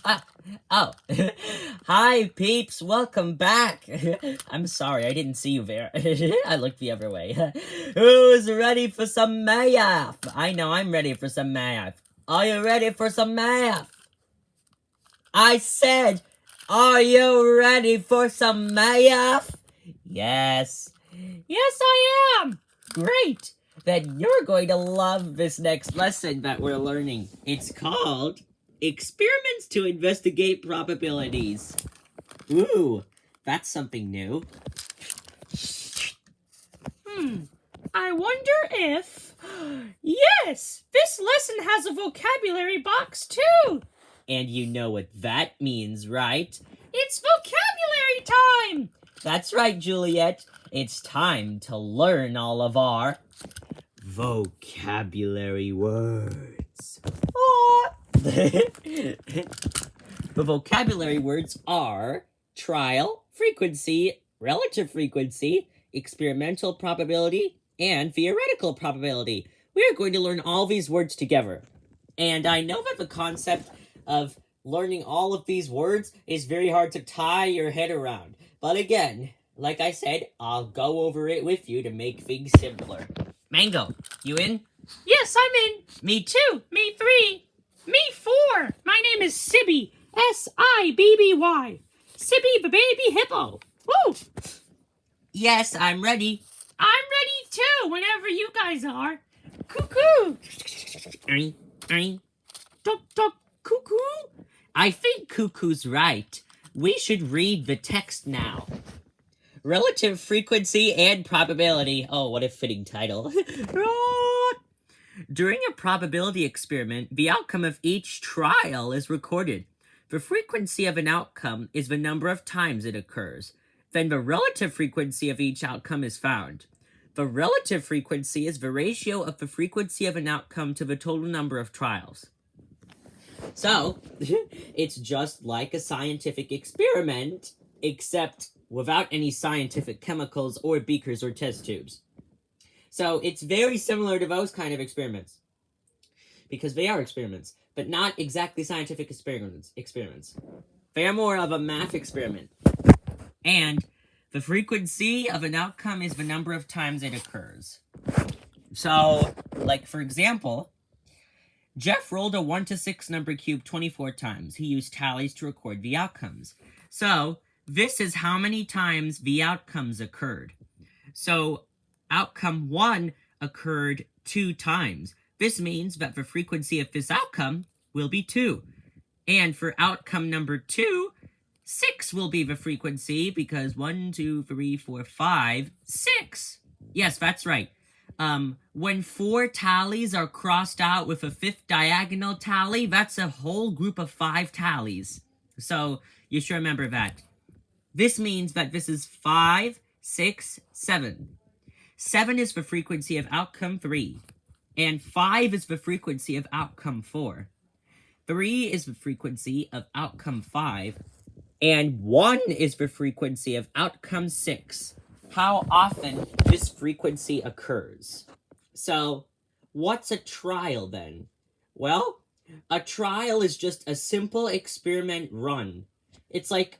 ah, oh, hi peeps, welcome back. I'm sorry, I didn't see you there. I looked the other way. Who's ready for some math? I know I'm ready for some math. Are you ready for some math? I said, are you ready for some math? Yes. Yes, I am. Great. Then you're going to love this next lesson that we're learning. It's called Experiments to Investigate Probabilities. Ooh, that's something new. I wonder if... Yes! This lesson has a vocabulary box, too! And you know what that means, right? It's vocabulary time! That's right, Juliet. It's time to learn all of our vocabulary words. The vocabulary words are trial, frequency, relative frequency, experimental probability, and theoretical probability. We are going to learn all these words together. And I know that the concept of learning all of these words is very hard to tie your head around. But again, like I said, I'll go over it with you to make things simpler. Mango, you in? Yes, I'm in. Me too. Me 3. Me 4. My name is Sibby. S-I-B-B-Y. Sibby the baby hippo. Woo! Yes, I'm ready. I'm ready too, whenever you guys are. Cuckoo! Duck, duck, cuckoo! I think Cuckoo's right. We should read the text now. Relative frequency and probability. Oh, what a fitting title. During a probability experiment, the outcome of each trial is recorded. The frequency of an outcome is the number of times it occurs. Then the relative frequency of each outcome is found. The relative frequency is the ratio of the frequency of an outcome to the total number of trials. So, it's just like a scientific experiment, except without any scientific chemicals or beakers or test tubes. So, it's very similar to those kind of experiments. Because they are experiments, but not exactly scientific experiments. They are more of a math experiment. And the frequency of an outcome is the number of times it occurs. So, like for example, Jeff rolled a 1 to 6 number cube 24 times. He used tallies to record the outcomes. So, this is how many times the outcomes occurred. So, outcome 1 occurred 2 times. This means that the frequency of this outcome will be 2. And for outcome number 2, 6 will be the frequency because 1, 2, 3, 4, 5, 6. Yes, that's right. When 4 tallies are crossed out with a 5th diagonal tally, that's a whole group of 5 tallies. So you should remember that. This means that this is 5, 6, 7. 7 is the frequency of outcome 3. And 5 is the frequency of outcome 4. 3 is the frequency of outcome 5. And 1 is the frequency of outcome 6. How often this frequency occurs. So, what's a trial then? Well, a trial is just a simple experiment run. It's like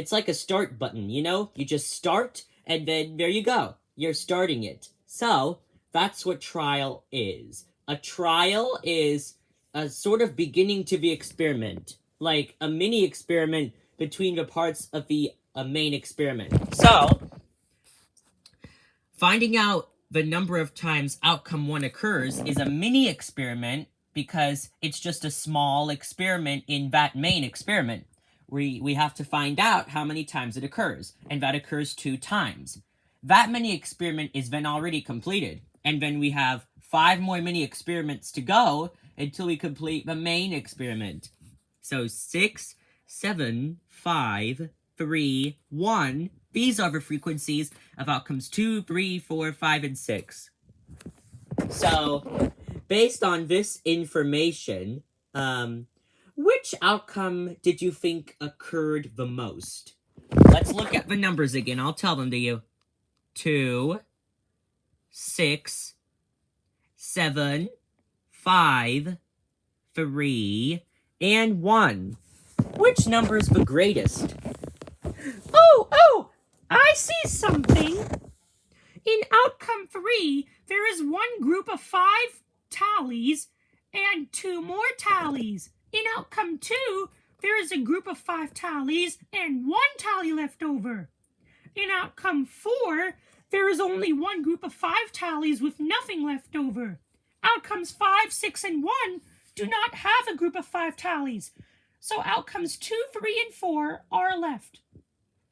a start button, you know? You just start, and then there you go. You're starting it. So, that's what trial is. A trial is a sort of beginning to the experiment. Like a mini experiment between the parts of the main experiment. So, finding out the number of times outcome 1 occurs is a mini experiment because it's just a small experiment in that main experiment. We have to find out how many times it occurs, and that occurs 2 times. That mini experiment is then already completed, and then we have 5 more mini experiments to go until we complete the main experiment. So 6, 7, 5, 3, 1. These are the frequencies of outcomes 2, 3, 4, 5, and 6. So, based on this information, which outcome did you think occurred the most? Let's look at the numbers again. I'll tell them to you. 2, 6, 7, 5, 3, and 1. Which number is the greatest? Oh, I see something. In outcome 3, there is one group of 5 tallies and 2 more tallies. In outcome 2, there is a group of 5 tallies and 1 tally left over. In outcome 4, there is only one group of 5 tallies with nothing left over. Outcomes 5, 6, and 1 do not have a group of 5 tallies, so outcomes 2, 3, and 4 are left.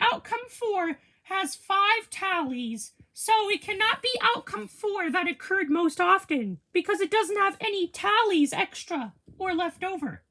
Outcome 4 has 5 tallies, so it cannot be outcome 4 that occurred most often, because it doesn't have any tallies extra or left over.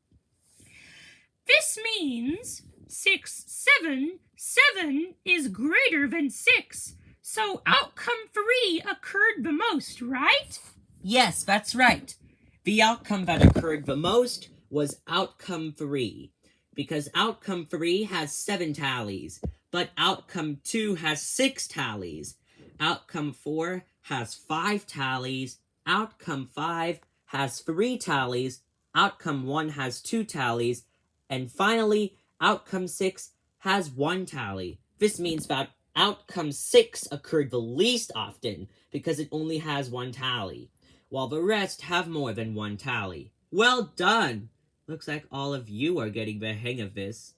This means 6, 7, 7 is greater than 6, so outcome 3 occurred the most, right? Yes, that's right. The outcome that occurred the most was outcome 3, because outcome 3 has 7 tallies, but outcome 2 has 6 tallies. Outcome 4 has 5 tallies. Outcome 5 has 3 tallies. Outcome 1 has 2 tallies. And finally, outcome 6 has 1 tally. This means that outcome 6 occurred the least often because it only has 1 tally, while the rest have more than 1 tally. Well done! Looks like all of you are getting the hang of this.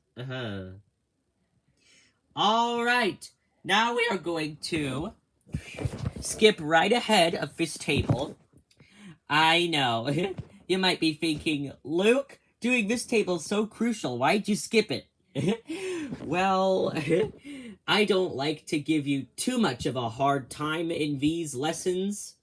All right, now we are going to skip right ahead of this table. I know, you might be thinking, Luke, doing this table is so crucial. Why'd you skip it? Well, I don't like to give you too much of a hard time in these lessons,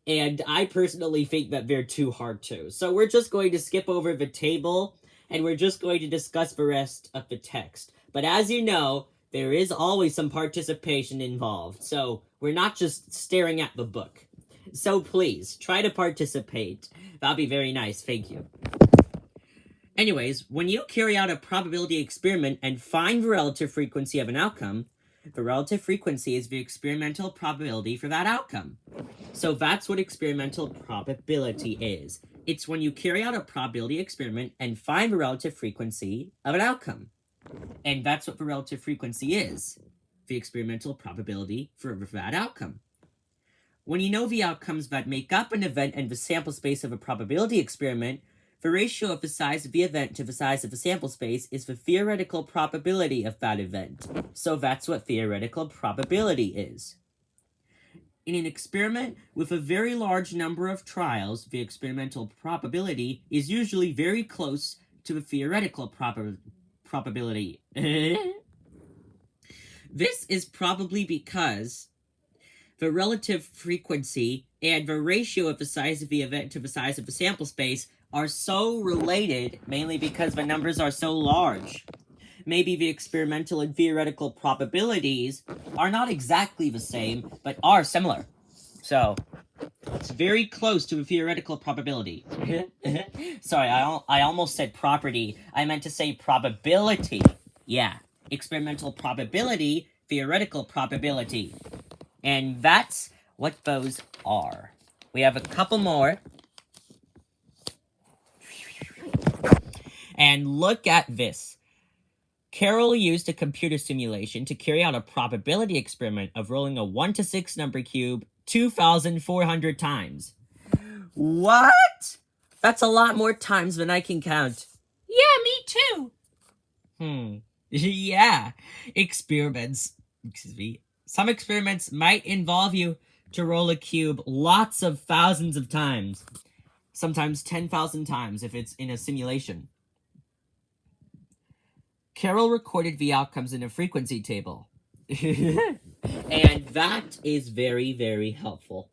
and I personally think that they're too hard too. So we're just going to skip over the table, and we're just going to discuss the rest of the text. But as you know, there is always some participation involved, so we're not just staring at the book. So please, try to participate. That'll be very nice, thank you. Anyways, when you carry out a probability experiment and find the relative frequency of an outcome, the relative frequency is the experimental probability for that outcome. So that's what experimental probability is. It's when you carry out a probability experiment and find the relative frequency of an outcome. And that's what the relative frequency is, the experimental probability for that outcome. When you know the outcomes that make up an event and the sample space of a probability experiment, the ratio of the size of the event to the size of the sample space is the theoretical probability of that event. So that's what theoretical probability is. In an experiment with a very large number of trials, the experimental probability is usually very close to the theoretical probability. This is probably because the relative frequency and the ratio of the size of the event to the size of the sample space are so related, mainly because the numbers are so large. Maybe the experimental and theoretical probabilities are not exactly the same, but are similar. So, it's very close to a theoretical probability. Sorry, I almost said property. I meant to say probability. Yeah, experimental probability, theoretical probability. And that's what those are. We have a couple more. And look at this. Carol used a computer simulation to carry out a probability experiment of rolling a 1 to 6 number cube 2,400 times. What? That's a lot more times than I can count. Yeah, me too. Yeah. Some experiments might involve you to roll a cube lots of thousands of times. Sometimes 10,000 times if it's in a simulation. Carol recorded the outcomes in a frequency table. And that is very, very helpful.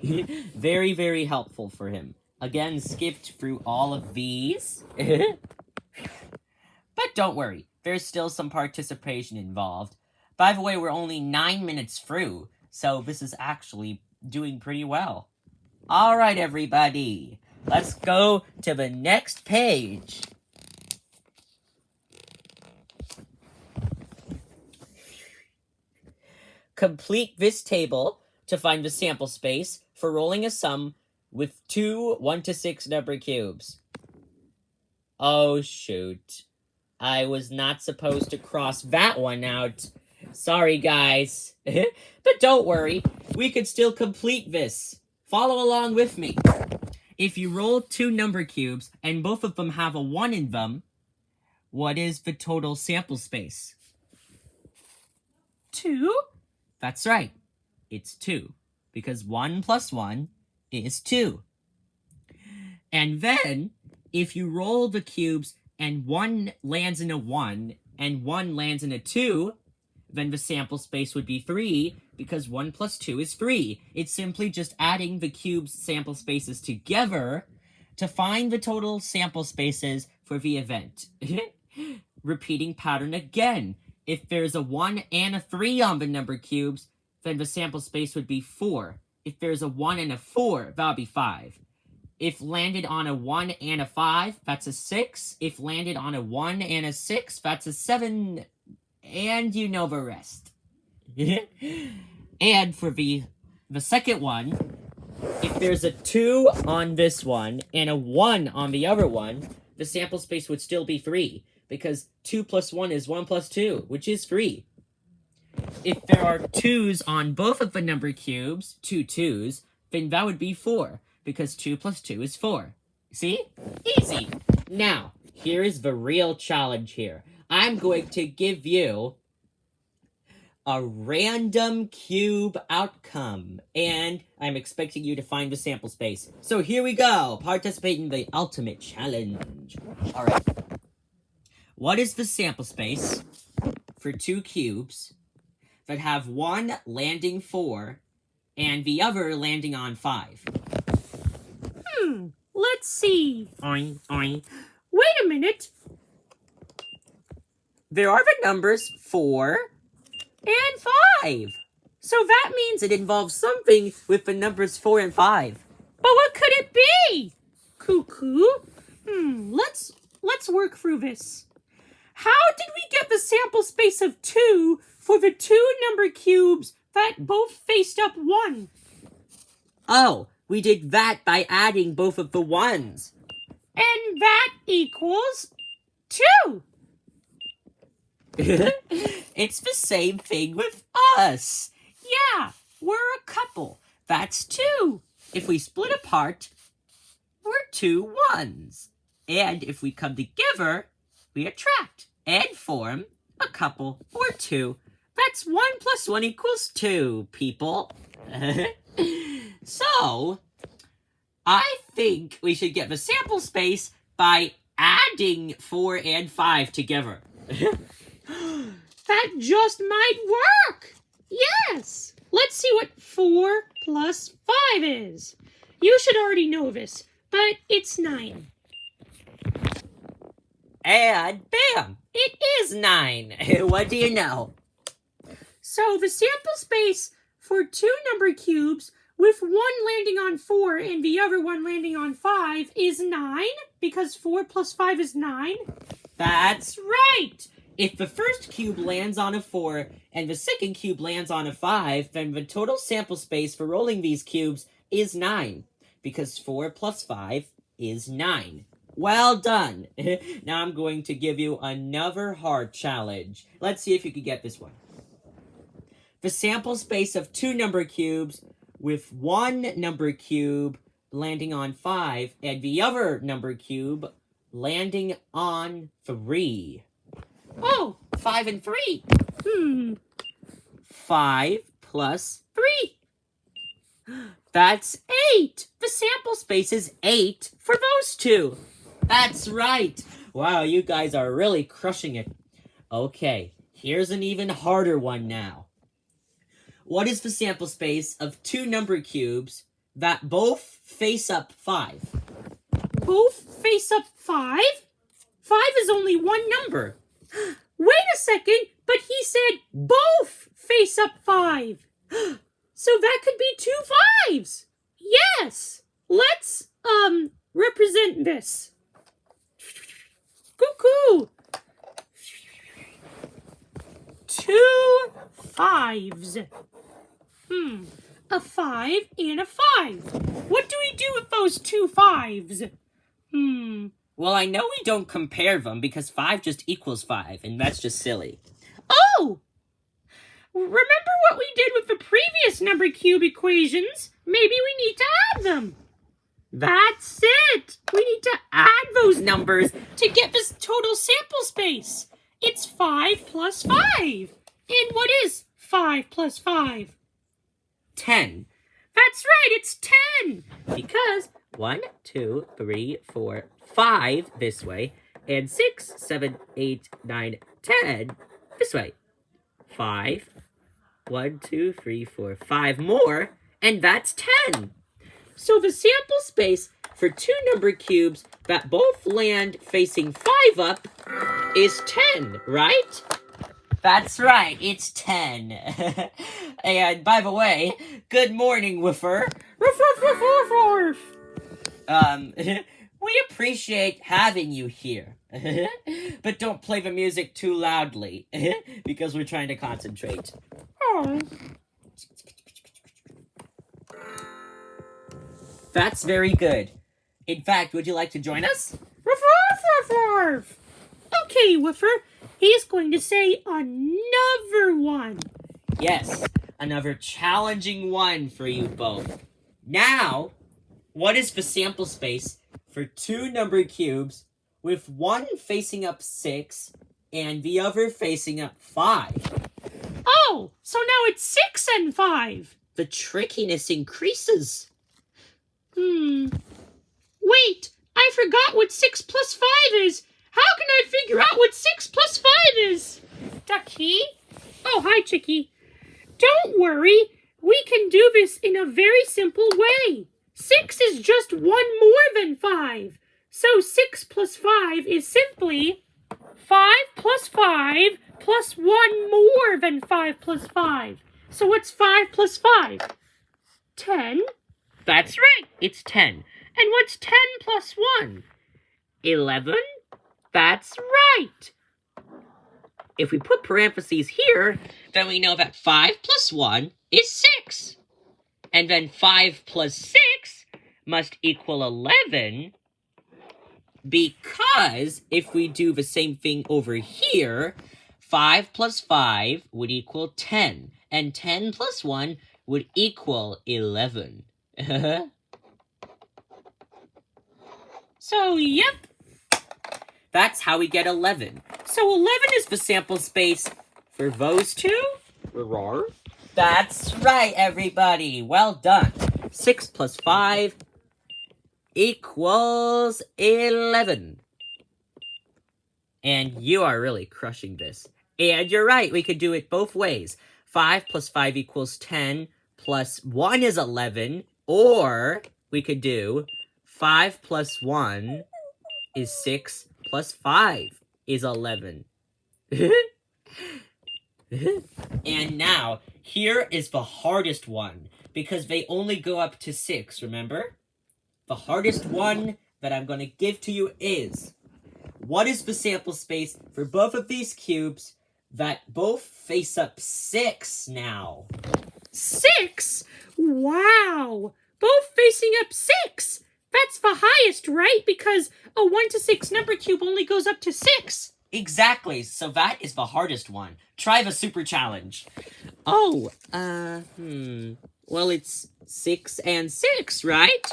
Very, very helpful for him. Again, skipped through all of these. But don't worry, there's still some participation involved. By the way, we're only 9 minutes through, so this is actually doing pretty well. All right, everybody, let's go to the next page. Complete this table to find the sample space for rolling a sum with two 1 to 6 number cubes. Oh, shoot. I was not supposed to cross that one out. Sorry, guys. But don't worry, we could still complete this. Follow along with me. If you roll 2 number cubes and both of them have a 1 in them, what is the total sample space? 2? That's right. It's 2. Because 1 plus 1 is 2. And then, if you roll the cubes and 1 lands in a 1 and 1 lands in a 2, then the sample space would be 3, because 1 plus 2 is 3. It's simply just adding the cube's sample spaces together to find the total sample spaces for the event. Repeating pattern again. If there's a 1 and a 3 on the number cubes, then the sample space would be 4. If there's a 1 and a 4, that would be 5. If landed on a 1 and a 5, that's a 6. If landed on a 1 and a 6, that's a 7. And you know the rest. And for the second one, if there's a 2 on this one and a 1 on the other one, the sample space would still be 3, because 2 plus 1 is 1 plus 2, which is 3. If there are 2's on both of the number cubes, 2 2's, then that would be 4, because 2 plus 2 is 4. See? Easy! Now, here is the real challenge here. I'm going to give you a random cube outcome, and I'm expecting you to find the sample space. So here we go. Participate in the ultimate challenge. All right. What is the sample space for 2 cubes that have one landing 4 and the other landing on 5? Let's see. Oing, oing. Wait a minute. There are the numbers 4 and 5. So that means it involves something with the numbers 4 and 5. But what could it be? Cuckoo. Let's work through this. How did we get the sample space of 2 for the 2 number cubes that both faced up 1? Oh, we did that by adding both of the 1's. And that equals 2. It's the same thing with us. Yeah, we're a couple. That's 2. If we split apart, we're 2 1's. And if we come together, we attract and form a couple or 2. That's 1 plus 1 equals 2, people. So, I think we should get the sample space by adding 4 and 5 together. That just might work. Yes. Let's see what 4 plus 5 is. You should already know this, but it's 9. And bam! It is 9. What do you know? So the sample space for 2 number cubes with one landing on 4 and the other one landing on 5 is 9, because 4 plus 5 is 9. That's right! If the first cube lands on a 4 and the second cube lands on a 5, then the total sample space for rolling these cubes is 9, because 4 plus 5 is 9. Well done! Now I'm going to give you another hard challenge. Let's see if you can get this one. The sample space of 2 number cubes with one number cube landing on 5 and the other number cube landing on 3. Oh, 5 and 3. 5 plus 3. That's 8. The sample space is 8 for those 2. That's right. Wow, you guys are really crushing it. Okay, here's an even harder one now. What is the sample space of 2 number cubes that both face up 5? Both face up 5? 5 is only one number. Wait a second, but he said both face up 5. So that could be 2 5s. Yes. Let's, represent this. Cuckoo. 2 5s. A 5 and a 5. What do we do with those 2 5s? Well, I know we don't compare them because 5 just equals 5, and that's just silly. Oh! Remember what we did with the previous number cube equations? Maybe we need to add them. That's it! We need to add those numbers to get this total sample space. It's 5 plus 5. And what is 5 plus 5? 10. That's right, it's 10. Because 1, 2, 3, 4, 5 this way, and 6, 7, 8, 9, 10 this way. 5, 1, 2, 3, 4, 5 more, and that's 10. So the sample space for two number cubes that both land facing 5 up is 10, right? That's right, it's 10. And by the way, good morning, Woofer. We appreciate having you here. But don't play the music too loudly, because we're trying to concentrate. Oh. That's very good. In fact, would you like to join us? Okay, Woofer. He's going to say another one. Yes, another challenging one for you both. Now, what is the sample space for two number cubes with one facing up 6 and the other facing up 5? Oh, so now it's 6 and 5. The trickiness increases. Wait, I forgot what 6 plus 5 is. How can I figure out what 6 plus 5 is? Ducky? Oh, hi, Chicky. Don't worry. We can do this in a very simple way. 6 is just 1 more than 5. So 6 plus 5 is simply 5 plus 5 plus 1 more than 5 plus 5. So what's 5 plus 5? 10. That's right, it's 10. And what's 10 plus 1? 11? That's right. If we put parentheses here, then we know that 5 plus 1 is 6. And then 5 plus 6 must equal 11, because if we do the same thing over here, 5 plus 5 would equal 10, and 10 plus 1 would equal 11. So, yep. That's how we get 11. So 11 is the sample space for those two? That's right, everybody. Well done. 6 plus 5 equals 11. And you are really crushing this. And you're right, we could do it both ways. 5 plus 5 equals 10, plus 1 is 11, or we could do 5 plus 1 is 6, plus 5 is 11. And now, here is the hardest one, because they only go up to 6, remember? The hardest one that I'm going to give to you is, what is the sample space for both of these cubes that both face up 6 now? 6? Wow! Both facing up 6! That's the highest, right? Because a 1 to 6 number cube only goes up to 6. Exactly, so that is the hardest one. Try the super challenge. Oh, well, it's 6 and 6, right?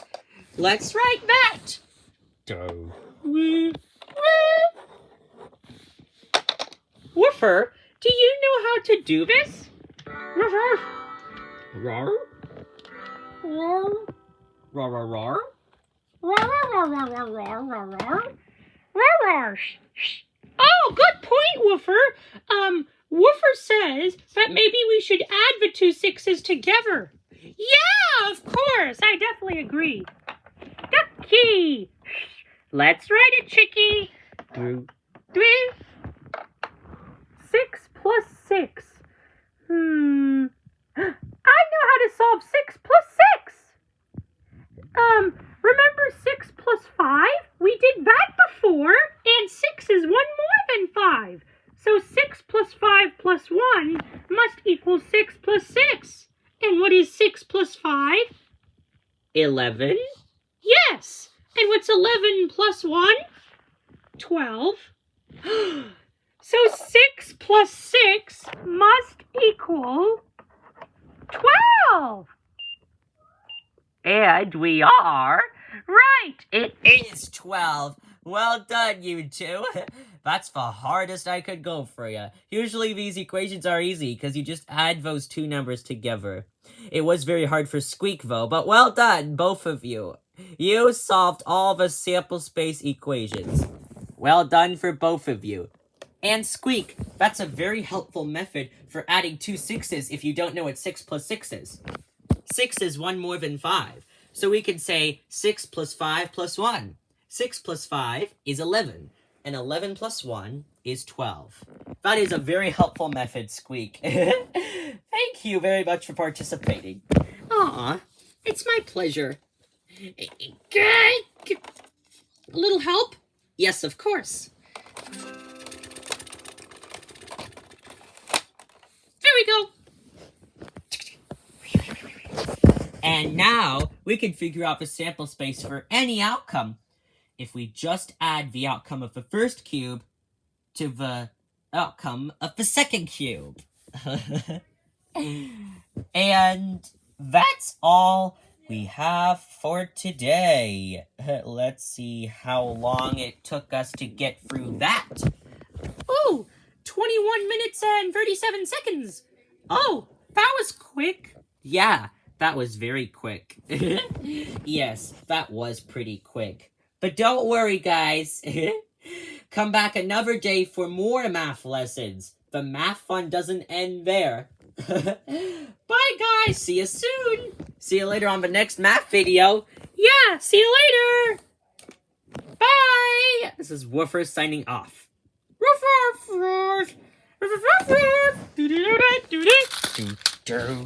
Let's write that. Woofer, do you know how to do this? Rar? Oh, good point, Woofer. Woofer says that maybe we should add the two 6s together. Yeah, of course. I definitely agree. Ducky. Let's write it, Chicky. 3. 6 plus 6. I know how to solve 6 plus 6. Remember 6 plus 5? We did that before, and 6 is 1 more than 5. So 6 plus 5 plus 1 must equal 6 plus 6. And what is 6 plus 5? 11. Yes. And what's 11 plus 1? 12. So 6 plus 6 must equal 12. And we are right. It is 12. Well done, you two. That's the hardest I could go for you. Usually these equations are easy because you just add those two numbers together. It was very hard for Squeak, though, but well done, both of you. You solved all the sample space equations. Well done for both of you. And Squeak, that's a very helpful method for adding two sixes if you don't know what 6 plus 6 is. 6 is 1 more than 5. So we can say 6 plus 5 plus 1. 6 plus 5 is 11. And 11 plus 1 is 12. That is a very helpful method, Squeak. Thank you very much for participating. Aw, it's my pleasure. A little help? Yes, of course. There we go. And now we can figure out the sample space for any outcome if we just add the outcome of the first cube to the outcome of the second cube. And that's all we have for today. Let's see how long it took us to get through that. Ooh, 21 minutes and 37 seconds. Oh, that was quick. Yeah, that was very quick. Yes, that was pretty quick. But don't worry, guys. Come back another day for more math lessons. The math fun doesn't end there. Bye, guys. See you soon. See you later on the next math video. Yeah, see you later. Bye. This is Woofer signing off. Ruff, ruff, ruff. Ruff, ruff, ruff. Do-do-do-do-do-do. Do-do.